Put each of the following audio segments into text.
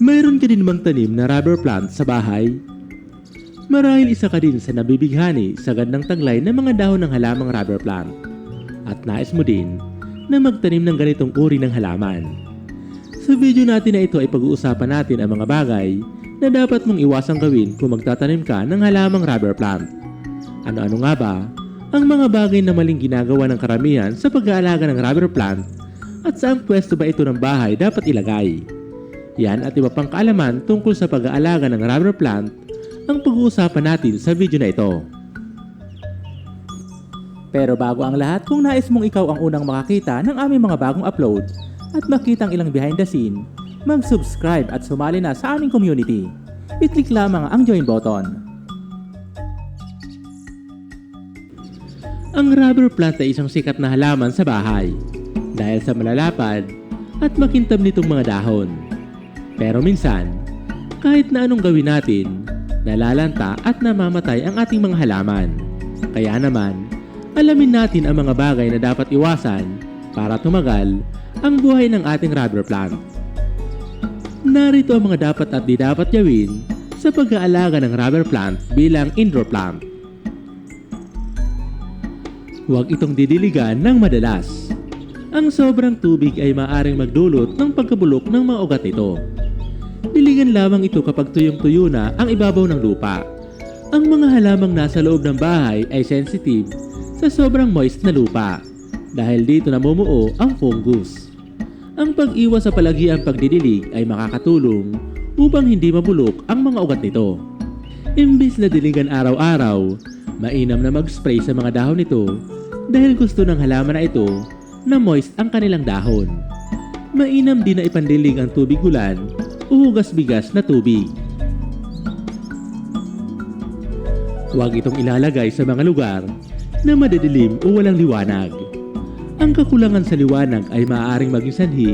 Mayroon ka din bang tanim na rubber plant sa bahay? Marahil isa ka din sa nabibighani sa gandang taglay ng mga dahon ng halamang rubber plant. At nais mo din na magtanim ng ganitong uri ng halaman. Sa video natin na ito ay pag-uusapan natin ang mga bagay na dapat mong iwasang gawin kung magtatanim ka ng halamang rubber plant. Ano-ano nga ba ang mga bagay na maling ginagawa ng karamihan sa pag-aalaga ng rubber plant at saang pwesto ba ito ng bahay dapat ilagay? Yan at iba pang kaalaman tungkol sa pag-aalaga ng rubber plant ang pag-uusapan natin sa video na ito. Pero bago ang lahat, kung nais mong ikaw ang unang makakita ng aming mga bagong upload at makita ang ilang behind the scene, mag-subscribe at sumali na sa aming community. I-click lamang ang join button. Ang rubber plant ay isang sikat na halaman sa bahay dahil sa malalapad at makintab nitong mga dahon. Pero minsan, kahit na anong gawin natin, nalalanta at namamatay ang ating mga halaman. Kaya naman, alamin natin ang mga bagay na dapat iwasan para tumagal ang buhay ng ating rubber plant. Narito ang mga dapat at di dapat gawin sa pag-aalaga ng rubber plant bilang indoor plant. Huwag itong didiligan ng madalas. Ang sobrang tubig ay maaaring magdulot ng pagkabulok ng mga ugat nito. Diligan lamang ito kapag tuyong-tuyo na ang ibabaw ng lupa. Ang mga halamang nasa loob ng bahay ay sensitive sa sobrang moist na lupa dahil dito namumuo ang fungus. Ang pag-iwas sa palagiang pagdidilig ay makakatulong upang hindi mabulok ang mga ugat nito. Imbis na diligan araw-araw, mainam na mag-spray sa mga dahon nito dahil gusto ng halaman na ito na moist ang kanilang dahon. Mainam din na ipandilig ang tubig ulan o hugas-bigas na tubig. Huwag itong ilalagay sa mga lugar na madidilim o walang liwanag. Ang kakulangan sa liwanag ay maaaring maging sanhi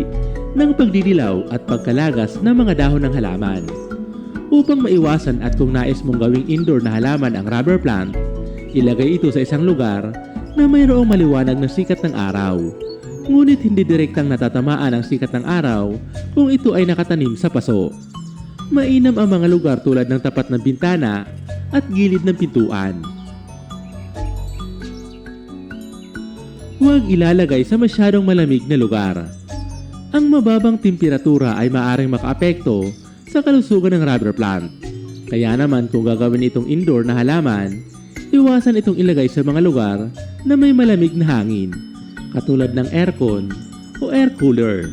ng pagdidilaw at pagkalagas ng mga dahon ng halaman. Upang maiwasan at kung nais mong gawing indoor na halaman ang rubber plant, ilagay ito sa isang lugar na mayroong maliwanag na sikat ng araw. Ngunit hindi direktang natatamaan ang sikat ng araw kung ito ay nakatanim sa paso. Mainam ang mga lugar tulad ng tapat ng bintana at gilid ng pintuan. Huwag ilalagay sa masyadong malamig na lugar. Ang mababang temperatura ay maaaring makaapekto sa kalusugan ng rubber plant. Kaya naman kung gagawin itong indoor na halaman, iwasan itong ilagay sa mga lugar na may malamig na hangin, katulad ng aircon o air cooler.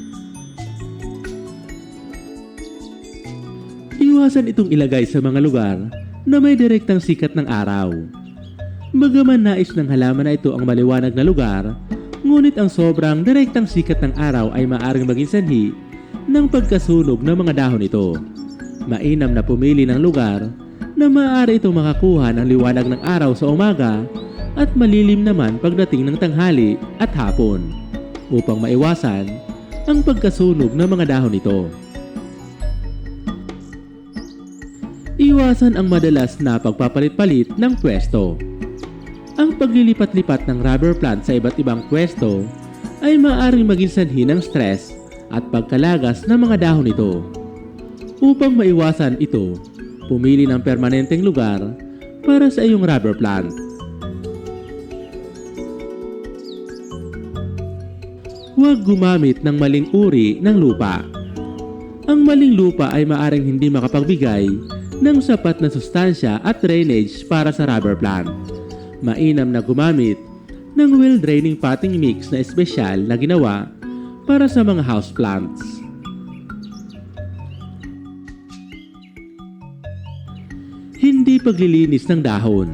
Iwasan itong ilagay sa mga lugar na may direktang sikat ng araw. Bagaman nais ng halaman na ito ang maliwanag na lugar, ngunit ang sobrang direktang sikat ng araw ay maaaring maging sanhi ng pagkasunog ng mga dahon nito. Mainam na pumili ng lugar na maaari itong makakuha ng liwanag ng araw sa umaga at malilim naman pagdating ng tanghali at hapon upang maiwasan ang pagkasunog ng mga dahon nito. Iwasan ang madalas na pagpapalit-palit ng pwesto. Ang paglilipat-lipat ng rubber plant sa iba't ibang pwesto ay maaaring maging sanhi ng stress at pagkalagas ng mga dahon nito. Upang maiwasan ito, pumili ng permanenteng lugar para sa iyong rubber plant. Huwag gumamit ng maling uri ng lupa. Ang maling lupa ay maaaring hindi makapagbigay ng sapat na sustansya at drainage para sa rubber plant. Mainam na gumamit ng well-draining potting mix na espesyal na ginawa para sa mga houseplants. Hindi paglilinis ng dahon.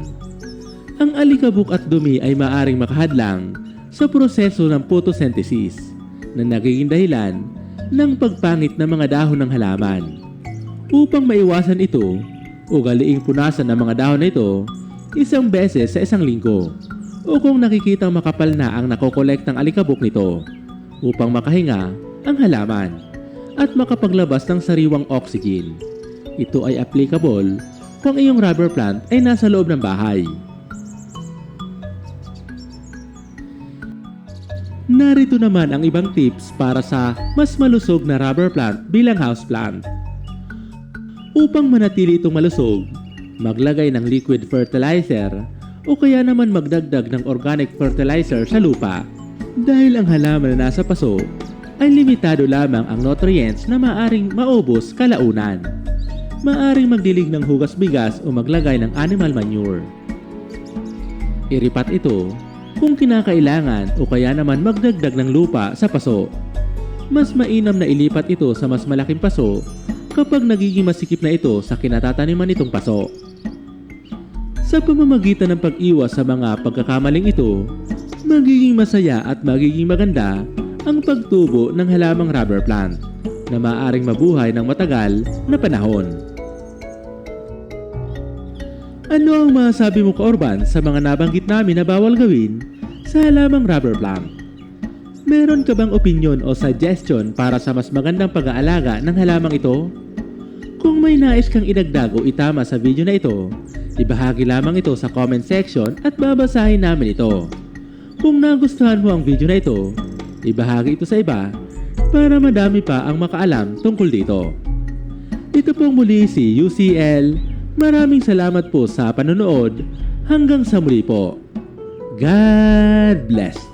Ang alikabok at dumi ay maaaring makahadlang sa proseso ng photosynthesis na nagiging dahilan ng pagpangit ng mga dahon ng halaman. Upang maiwasan ito, ugaliing punasan ng mga dahon na ito isang beses sa isang linggo o kung nakikitang makapal na ang nakokolektang alikabok nito upang makahinga ang halaman at makapaglabas ng sariwang oxygen. Ito ay applicable kung iyong rubber plant ay nasa loob ng bahay. Narito naman ang ibang tips para sa mas malusog na rubber plant bilang houseplant. Upang manatili itong malusog, maglagay ng liquid fertilizer o kaya naman magdagdag ng organic fertilizer sa lupa. Dahil ang halaman na nasa paso ay limitado lamang ang nutrients na maaring maubos kalaunan. Maaring magdilig ng hugas bigas o maglagay ng animal manure. Iripat ito kung kinakailangan o kaya naman magdagdag ng lupa sa paso. Mas mainam na ilipat ito sa mas malaking paso kapag nagiging masikip na ito sa kinatataniman nitong paso. Sa pamamagitan ng pag-iwas sa mga pagkakamaling ito, magiging masaya at magiging maganda ang pagtubo ng halamang rubber plant na maaaring mabuhay ng matagal na panahon. Ano ang masasabi mo, Ka-Orban, sa mga nabanggit namin na bawal gawin sa halamang rubber plant? Meron ka bang opinion o suggestion para sa mas magandang pag-aalaga ng halamang ito? Kung may nais kang idagdag o itama sa video na ito, ibahagi lamang ito sa comment section at babasahin namin ito. Kung nagustuhan mo ang video na ito, ibahagi ito sa iba para madami pa ang makaalam tungkol dito. Ito pong muli si UCL. Maraming salamat po sa panonood. Hanggang sa muli po. God bless.